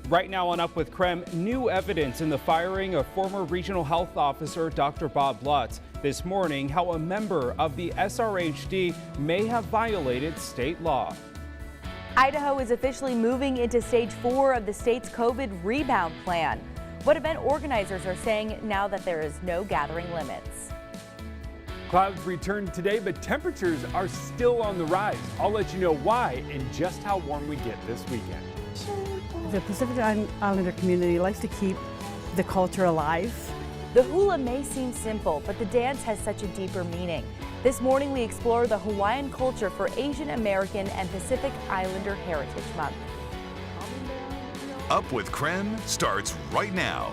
Right now on Up with KREM, new evidence in the firing of former regional health officer Dr. Bob Lutz. This morning, how a member of the SRHD may have violated state law. Idaho is officially moving into stage 4 of the state's COVID rebound plan. What event organizers are saying now that there is no gathering limits. Clouds return today, but temperatures are still on the rise. I'll let you know why and just how warm we get this weekend. The Pacific Islander community likes to keep the culture alive. The hula may seem simple, but the dance has such a deeper meaning. This morning we explore the Hawaiian culture for Asian American and Pacific Islander Heritage Month. Up with KREM starts right now.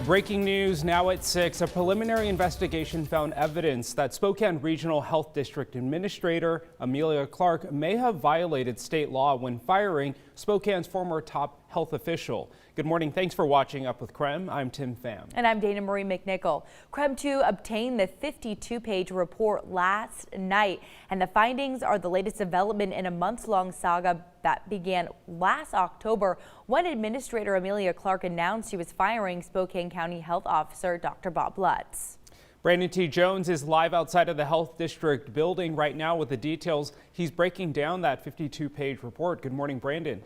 Breaking news now at 6. A preliminary investigation found evidence that Spokane Regional Health District Administrator Amelia Clark may have violated state law when firing Spokane's former top health official. Good morning. Thanks for watching Up with KREM. I'm Tim Pham. And I'm Dana Marie McNichol. KREM 2 obtained the 52-page report last night, and the findings are the latest development in a months-long saga that began last October when Administrator Amelia Clark announced she was firing Spokane County Health Officer Dr. Bob Lutz. Brandon T. Jones is live outside of the Health District building right now with the details. He's breaking down that 52-page report. Good morning, Brandon.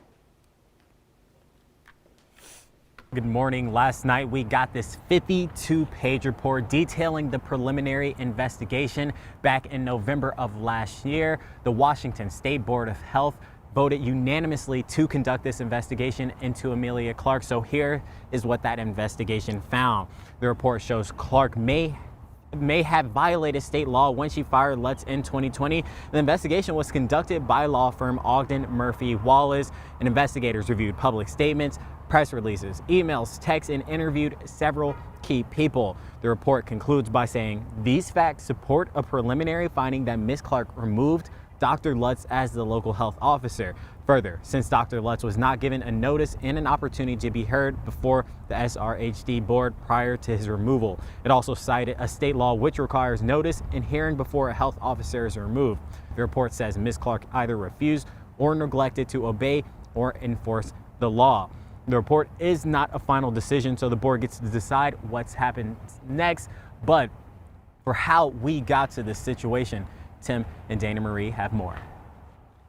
Good morning. Last night we got this 52-page report detailing the preliminary investigation. Back in November of last year, the Washington State Board of Health voted unanimously to conduct this investigation into Amelia Clark. So here is what that investigation found. The report shows Clark may have violated state law when she fired Lutz in 2020. The investigation was conducted by law firm Ogden Murphy Wallace, and investigators reviewed public statements, press releases, emails, texts, and interviewed several key people. The report concludes by saying these facts support a preliminary finding that Ms. Clark removed Dr. Lutz as the local health officer. Further, since Dr. Lutz was not given a notice and an opportunity to be heard before the SRHD board prior to his removal, it also cited a state law which requires notice and hearing before a health officer is removed. The report says Ms. Clark either refused or neglected to obey or enforce the law. The report is not a final decision, so the board gets to decide what's happened next. But for how we got to this situation, Tim and Dana Marie have more.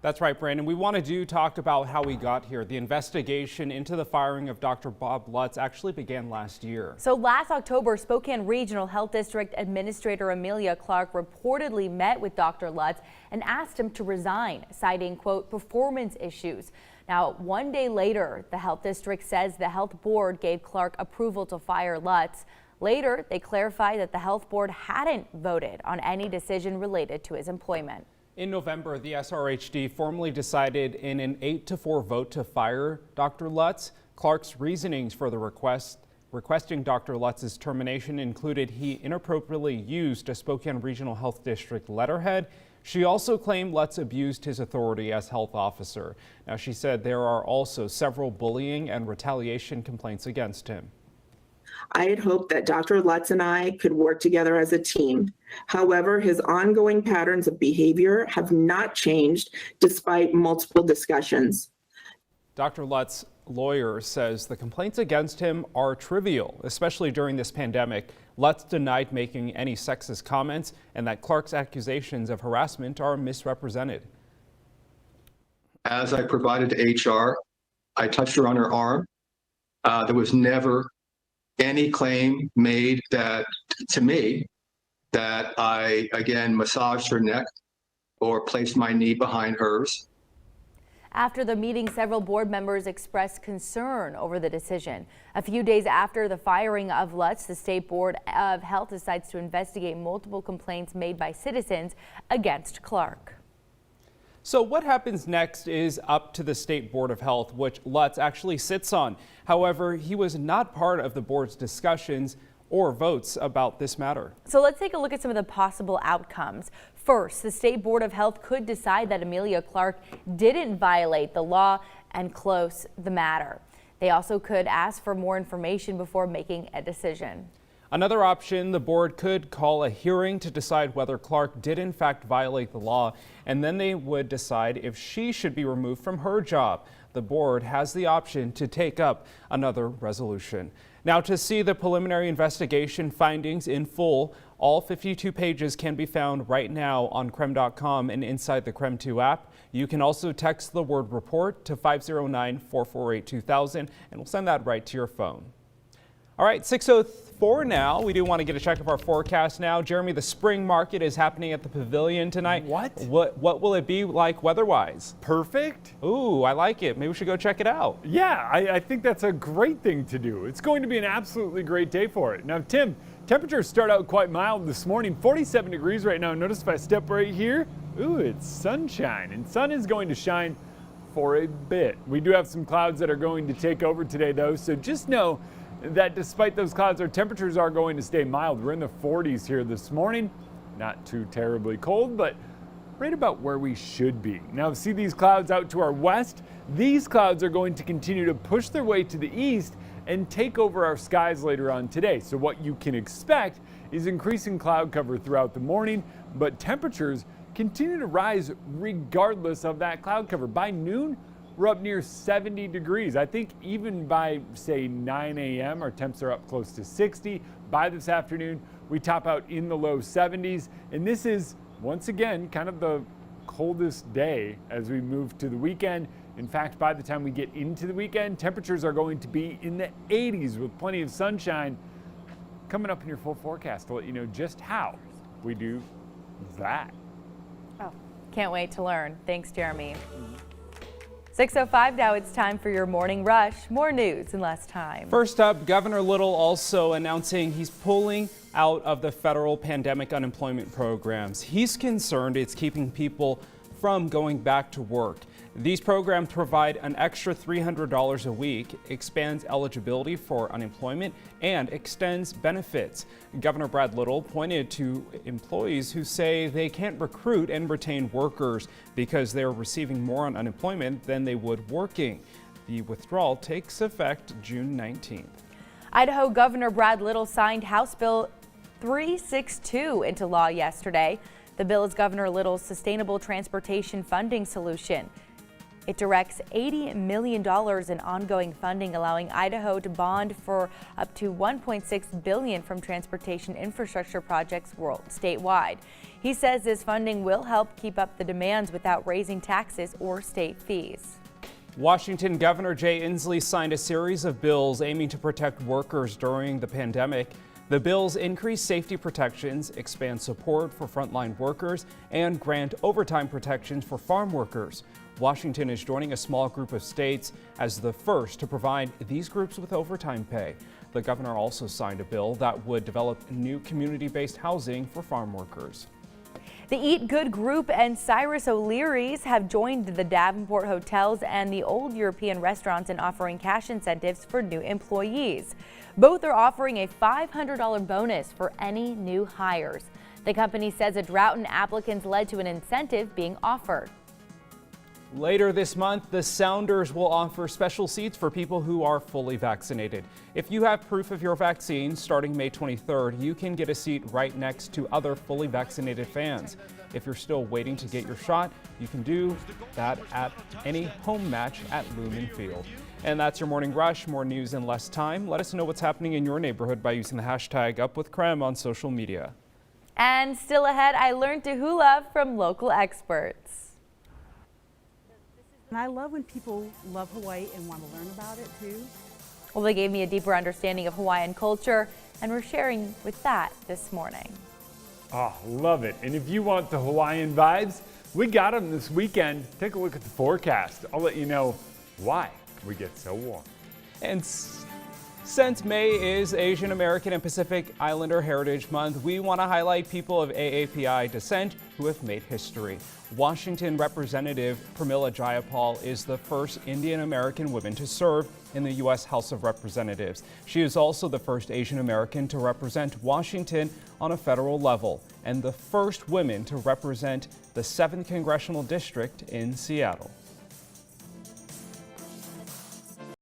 That's right, Brandon. We wanted to talk about how we got here. The investigation into the firing of Dr. Bob Lutz actually began last year. So last October, Spokane Regional Health District Administrator Amelia Clark reportedly met with Dr. Lutz and asked him to resign, citing, quote, performance issues. Now, one day later, the health district says the health board gave Clark approval to fire Lutz. Later, they clarified that the health board hadn't voted on any decision related to his employment. In November, the SRHD formally decided in an 8-4 vote to fire Dr. Lutz. Clark's reasonings for the requesting Dr. Lutz's termination included he inappropriately used a Spokane Regional Health District letterhead. She also claimed Lutz abused his authority as health officer. Now, she said there are also several bullying and retaliation complaints against him. I had hoped that Dr. Lutz and I could work together as a team. However, his ongoing patterns of behavior have not changed despite multiple discussions. Dr. Lutz's lawyer says the complaints against him are trivial, especially during this pandemic. Lutz denied making any sexist comments and that Clark's accusations of harassment are misrepresented. As I provided to HR, I touched her on her arm. There was never any claim made that to me that I again massaged her neck or placed my knee behind hers. After the meeting, several board members expressed concern over the decision. A few days after the firing of Lutz, the State Board of Health decides to investigate multiple complaints made by citizens against Clark. So what happens next is up to the State Board of Health, which Lutz actually sits on. However, he was not part of the board's discussions or votes about this matter. So let's take a look at some of the possible outcomes. First, the State Board of Health could decide that Amelia Clark didn't violate the law and close the matter. They also could ask for more information before making a decision. Another option, the board could call a hearing to decide whether Clark did in fact violate the law, and then they would decide if she should be removed from her job. The board has the option to take up another resolution. Now, to see the preliminary investigation findings in full, all 52 pages can be found right now on KREM.com and inside the KREM 2 app. You can also text the word report to 509-448-2000 and we'll send that right to your phone. All right, 6:04 now. We do want to get a check of our forecast now. Jeremy, the spring market is happening at the Pavilion tonight. What will it be like weather-wise? Perfect. Ooh, I like it. Maybe we should go check it out. Yeah, I think that's a great thing to do. It's going to be an absolutely great day for it. Now, Tim, temperatures start out quite mild this morning, 47 degrees right now. Notice if I step right here, ooh, it's sunshine, and sun is going to shine for a bit. We do have some clouds that are going to take over today, though, so just know that despite those clouds, our temperatures are going to stay mild. We're in the 40s here this morning. Not too terribly cold, but right about where we should be. Now, see these clouds out to our west? These clouds are going to continue to push their way to the east and take over our skies later on today. So what you can expect is increasing cloud cover throughout the morning, but temperatures continue to rise regardless of that cloud cover. By noon, we're up near 70 degrees. I think even by, say, 9 a.m., our temps are up close to 60. By this afternoon, we top out in the low 70s. And this is, once again, kind of the coldest day as we move to the weekend. In fact, by the time we get into the weekend, temperatures are going to be in the 80s with plenty of sunshine. Coming up in your full forecast to let you know just how we do that. Oh, can't wait to learn. Thanks, Jeremy. 6:05 now, it's time for your morning rush. More news in less time. First up, Governor Little also announcing he's pulling out of the federal pandemic unemployment programs. He's concerned it's keeping people from going back to work. These programs provide an extra $300 a week, expands eligibility for unemployment, and extends benefits. Governor Brad Little pointed to employees who say they can't recruit and retain workers because they're receiving more on unemployment than they would working. The withdrawal takes effect June 19th. Idaho Governor Brad Little signed House Bill 362 into law yesterday. The bill is Governor Little's sustainable transportation funding solution. It directs $80 million in ongoing funding, allowing Idaho to bond for up to $1.6 billion from transportation infrastructure projects statewide. He says this funding will help keep up the demands without raising taxes or state fees. Washington Governor Jay Inslee signed a series of bills aiming to protect workers during the pandemic. The bills increase safety protections, expand support for frontline workers, and grant overtime protections for farm workers. Washington is joining a small group of states as the first to provide these groups with overtime pay. The governor also signed a bill that would develop new community-based housing for farm workers. The Eat Good Group and Cyrus O'Leary's have joined the Davenport hotels and the Old European restaurants in offering cash incentives for new employees. Both are offering a $500 bonus for any new hires. The company says a drought in applicants led to an incentive being offered. Later this month, the Sounders will offer special seats for people who are fully vaccinated. If you have proof of your vaccine, starting May 23rd, you can get a seat right next to other fully vaccinated fans. If you're still waiting to get your shot, you can do that at any home match at Lumen Field. And that's your Morning Rush. More news in less time. Let us know what's happening in your neighborhood by using the hashtag #UpWithKREM on social media. And still ahead, I learned to hula from local experts. And I love when people love Hawaii and want to learn about it too. Well, they gave me a deeper understanding of Hawaiian culture, and we're sharing with that this morning. Oh, love it. And if you want the Hawaiian vibes, we got them this weekend. Take a look at the forecast. I'll let you know why we get so warm. And since May is Asian American and Pacific Islander Heritage Month, we want to highlight people of AAPI descent who have made history. Washington Representative Pramila Jayapal is the first Indian American woman to serve in the U.S. House of Representatives. She is also the first Asian American to represent Washington on a federal level and the first woman to represent the 7th Congressional District in Seattle.